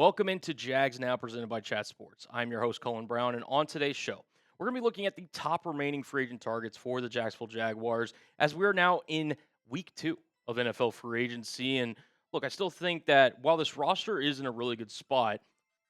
Welcome into Jags Now, presented by Chat Sports. I'm your host, Colin Brown, and on today's show, we're going to be looking at the top remaining free agent targets for the Jacksonville Jaguars as we're now in week 2 of NFL free agency. And look, I still think that while this roster is in a really good spot,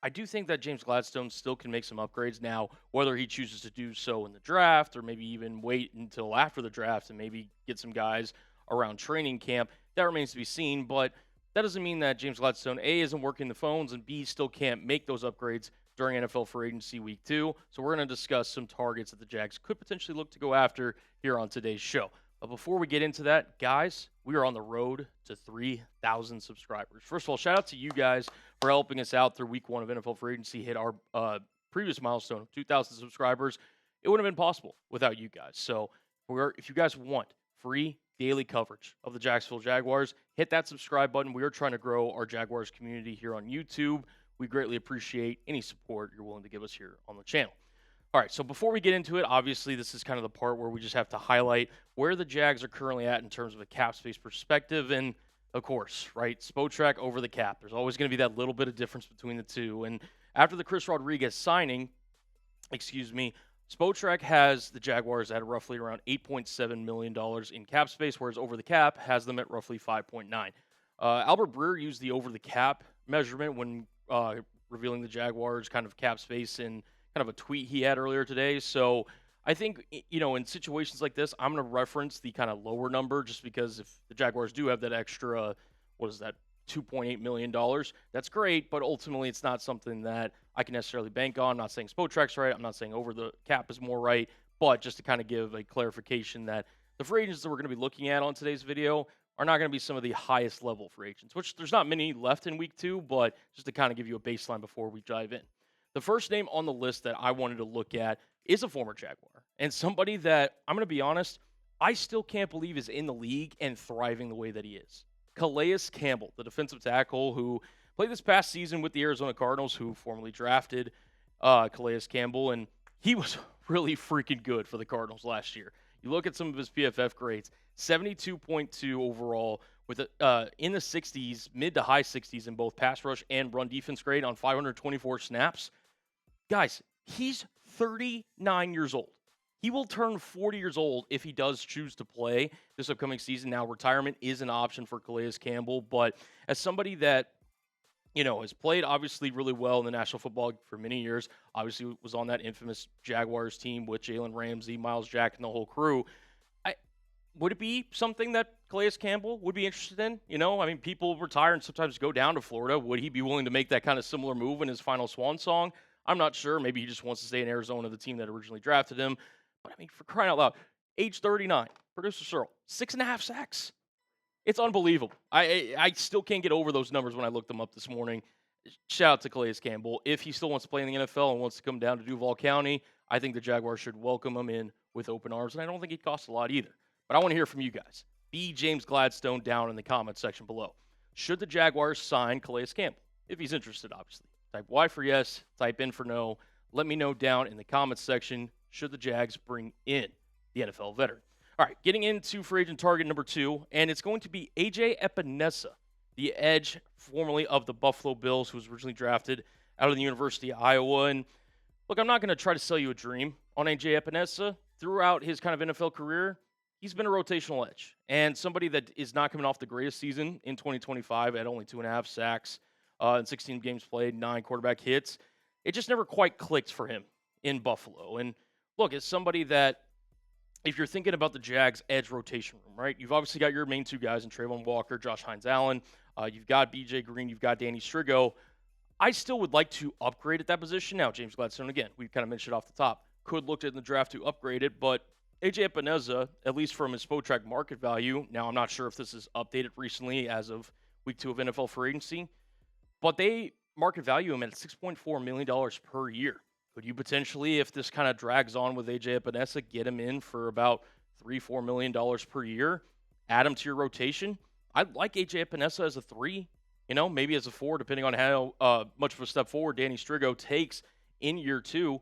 I do think that James Gladstone still can make some upgrades now, whether he chooses to do so in the draft or maybe even wait until after the draft and maybe get some guys around training camp. That remains to be seen, but that doesn't mean that James Gladstone, A, isn't working the phones, and B, still can't make those upgrades during NFL free agency week 2. So we're going to discuss some targets that the Jags could potentially look to go after here on today's show. But before we get into that, guys, we are on the road to 3,000 subscribers. First of all, shout out to you guys for helping us out through week 1 of NFL free agency, hit our previous milestone of 2,000 subscribers. It wouldn't have been possible without you guys. So if you guys want free daily coverage of the Jacksonville Jaguars, hit that subscribe button. We are trying to grow our Jaguars community here on YouTube. We greatly appreciate any support you're willing to give us here on the channel. All right, so before we get into it, obviously this is kind of the part where we just have to highlight where the Jags are currently at in terms of a cap space perspective. And of course, right, Spotrac over the cap. There's always going to be that little bit of difference between the two. And after the Chris Rodriguez signing, Spotrac has the Jaguars at roughly around $8.7 million in cap space, whereas over the cap has them at roughly 5.9. Albert Breer used the over the cap measurement when revealing the Jaguars kind of cap space in kind of a tweet he had earlier today. So I think, in situations like this, I'm going to reference the kind of lower number just because if the Jaguars do have that extra, $2.8 million, that's great, but ultimately it's not something that I can necessarily bank on. I'm not saying Spotrac's right. I'm not saying over the cap is more right, but just to kind of give a clarification that the free agents that we're going to be looking at on today's video are not going to be some of the highest level free agents, which there's not many left in week 2, but just to kind of give you a baseline before we dive in. The first name on the list that I wanted to look at is a former Jaguar and somebody that, I'm going to be honest, I still can't believe is in the league and thriving the way that he is. Calais Campbell, the defensive tackle who played this past season with the Arizona Cardinals, who formerly drafted Calais Campbell, and he was really freaking good for the Cardinals last year. You look at some of his PFF grades, 72.2 overall, with in the 60s, mid to high 60s in both pass rush and run defense grade on 524 snaps. Guys, he's 39 years old. He will turn 40 years old if he does choose to play this upcoming season. Now, retirement is an option for Calais Campbell, but as somebody that, has played obviously really well in the National Football League for many years, obviously was on that infamous Jaguars team with Jalen Ramsey, Myles Jack, and the whole crew. Would it be something that Calais Campbell would be interested in? People retire and sometimes go down to Florida. Would he be willing to make that kind of similar move in his final swan song? I'm not sure. Maybe he just wants to stay in Arizona, the team that originally drafted him. But, for crying out loud, age 39, producer Searle, 6.5 sacks. It's unbelievable. I still can't get over those numbers when I looked them up this morning. Shout out to Calais Campbell. If he still wants to play in the NFL and wants to come down to Duval County, I think the Jaguars should welcome him in with open arms, and I don't think he'd cost a lot either. But I want to hear from you guys. Be James Gladstone down in the comments section below. Should the Jaguars sign Calais Campbell? If he's interested, obviously. Type Y for yes, type in for no. Let me know down in the comments section. Should the Jags bring in the NFL veteran? All right, getting into free agent target number 2, and it's going to be A.J. Epenesa, the edge formerly of the Buffalo Bills, who was originally drafted out of the University of Iowa. And look, I'm not going to try to sell you a dream on A.J. Epenesa. Throughout his kind of NFL career, he's been a rotational edge and somebody that is not coming off the greatest season in 2025 at only 2.5 sacks in 16 games played, 9 quarterback hits. It just never quite clicked for him in Buffalo. And look, as somebody that, if you're thinking about the Jags' edge rotation room, right, you've obviously got your main two guys in Trayvon Walker, Josh Hines-Allen. You've got B.J. Green. You've got Danny Strigo. I still would like to upgrade at that position. Now, James Gladstone, again, we kind of mentioned it off the top, could look in the draft to upgrade it, but A.J. Epenesa, at least from his Spotrac market value, now I'm not sure if this is updated recently as of week 2 of NFL free agency, but they market value him at $6.4 million per year. Could you potentially, if this kind of drags on with A.J. Epenesa, get him in for about $3-4 million per year, add him to your rotation? I'd like A.J. Epenesa as a 3, maybe as a 4, depending on how much of a step forward Danny Strigo takes in year 2.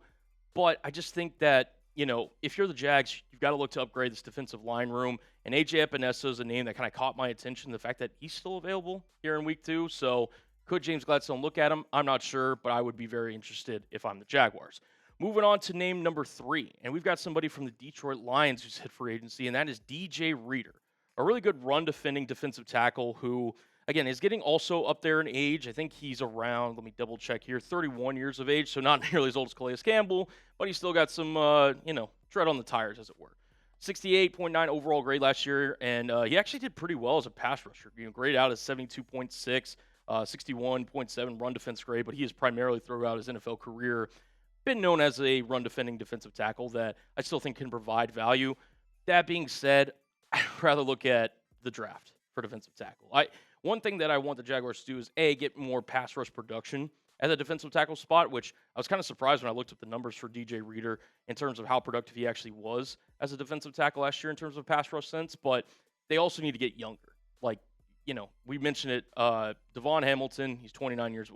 But I just think that, if you're the Jags, you've got to look to upgrade this defensive line room. And A.J. Epenesa is a name that kind of caught my attention, the fact that he's still available here in week 2. So Could James Gladstone look at him? I'm not sure, but I would be very interested if I'm the Jaguars. Moving on to name number 3, and we've got somebody from the Detroit Lions who's hit free agency, and that is DJ Reader, a really good run-defending defensive tackle who, again, is getting also up there in age. I think he's around, let me double-check here, 31 years of age, so not nearly as old as Calais Campbell, but he's still got some, tread on the tires, as it were. 68.9 overall grade last year, and he actually did pretty well as a pass rusher. Grade out as 72.6, 61.7 run defense grade, but he has primarily throughout his NFL career been known as a run-defending defensive tackle that I still think can provide value. That being said, I'd rather look at the draft for defensive tackle. One thing that I want the Jaguars to do is, A, get more pass rush production at the defensive tackle spot, which I was kind of surprised when I looked at the numbers for DJ Reader in terms of how productive he actually was as a defensive tackle last year in terms of pass rush sense, but they also need to get younger. Like, we mentioned it, Devon Hamilton, he's 29 years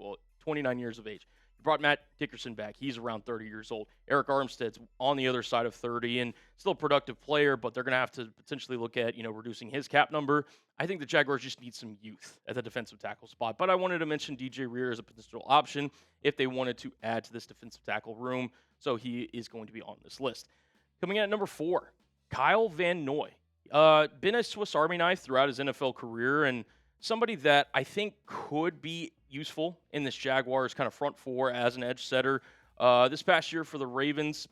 of age. Brought Matt Dickerson back. He's around 30 years old. Eric Armstead's on the other side of 30 and still a productive player, but they're going to have to potentially look at, reducing his cap number. I think the Jaguars just need some youth at the defensive tackle spot. But I wanted to mention DJ Reader as a potential option if they wanted to add to this defensive tackle room. So he is going to be on this list. Coming in at number 4, Kyle Van Noy. Been a Swiss Army knife throughout his NFL career and somebody that I think could be useful in this Jaguars kind of front four as an edge setter. This past year for the Ravens,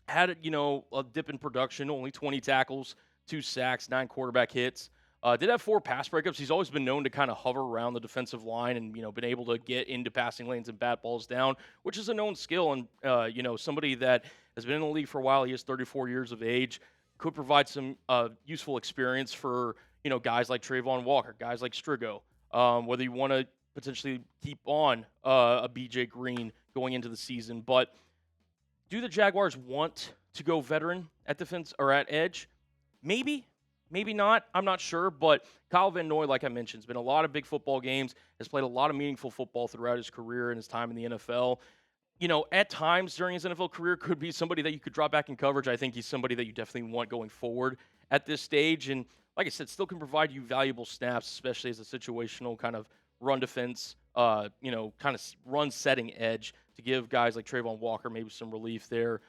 had a dip in production, only 20 tackles, 2 sacks, 9 quarterback hits. Did have 4 pass breakups. He's always been known to kind of hover around the defensive line and been able to get into passing lanes and bat balls down, which is a known skill. And somebody that has been in the league for a while. He is 34 years of age. Could provide some useful experience for guys like Trayvon Walker, guys like Strigo. Whether you want to potentially keep on a BJ Green going into the season, but do the Jaguars want to go veteran at defense or at edge? Maybe not. I'm not sure, but Kyle Van Noy, like I mentioned, has been a lot of big football games, has played a lot of meaningful football throughout his career and his time in the NFL. At times during his NFL career could be somebody that you could drop back in coverage. I think he's somebody that you definitely want going forward at this stage. And like I said, still can provide you valuable snaps, especially as a situational kind of run defense, kind of run setting edge to give guys like Trayvon Walker maybe some relief there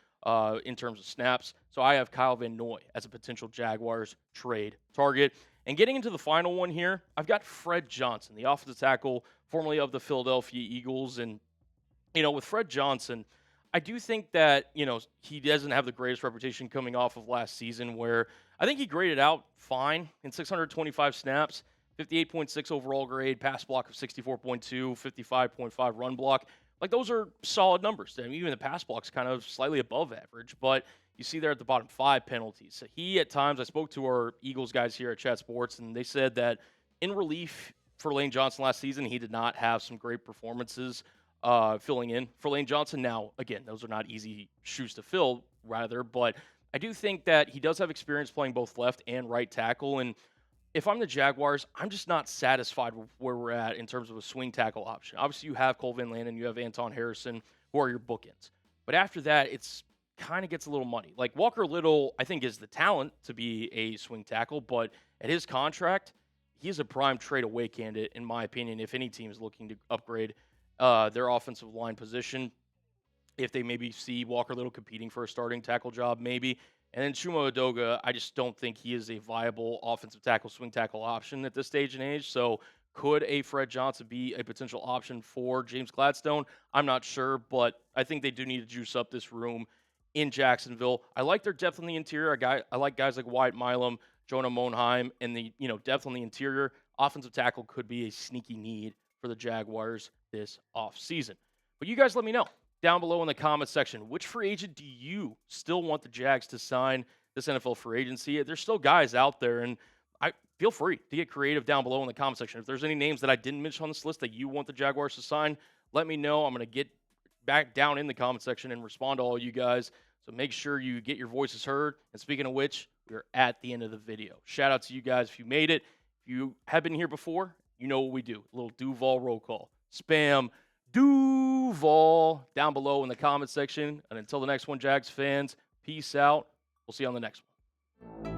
in terms of snaps. So I have Kyle Van Noy as a potential Jaguars trade target. And getting into the final one here, I've got Fred Johnson, the offensive tackle formerly of the Philadelphia Eagles. And, with Fred Johnson, I do think that, he doesn't have the greatest reputation coming off of last season where I think he graded out fine in 625 snaps, 58.6 overall grade, pass block of 64.2, 55.5 run block. Like, those are solid numbers. I mean, even the pass block's kind of slightly above average, but you see there at the bottom 5 penalties. So he, at times, I spoke to our Eagles guys here at Chat Sports, and they said that in relief for Lane Johnson last season, he did not have some great performances filling in for Lane Johnson. Now, again, those are not easy shoes to fill, rather, but I do think that he does have experience playing both left and right tackle, and if I'm the Jaguars, I'm just not satisfied with where we're at in terms of a swing tackle option. Obviously, you have Cole Van Lannon, you have Anton Harrison, who are your bookends. But after that, it's kind of gets a little muddy. Like, Walker Little, I think, is the talent to be a swing tackle, but at his contract, he is a prime trade-away candidate, in my opinion, if any team is looking to upgrade their offensive line position. If they maybe see Walker Little competing for a starting tackle job, maybe. And then Chuma Edoga, I just don't think he is a viable offensive tackle, swing tackle option at this stage and age. So could a Fred Johnson be a potential option for James Gladstone? I'm not sure, but I think they do need to juice up this room in Jacksonville. I like their depth on the interior. I like guys like Wyatt Milam, Jonah Monheim, and the depth on the interior. Offensive tackle could be a sneaky need for the Jaguars this offseason. But you guys let me know down below in the comments section, which free agent do you still want the Jags to sign this NFL free agency? There's still guys out there, and I feel free to get creative down below in the comment section. If there's any names that I didn't mention on this list that you want the Jaguars to sign, let me know. I'm going to get back down in the comment section and respond to all you guys. So make sure you get your voices heard. And speaking of which, we're at the end of the video. Shout out to you guys if you made it. If you have been here before, you know what we do. A little Duval roll call. Spam Duval down below in the comment section. And until the next one, Jags fans, peace out. We'll see you on the next one.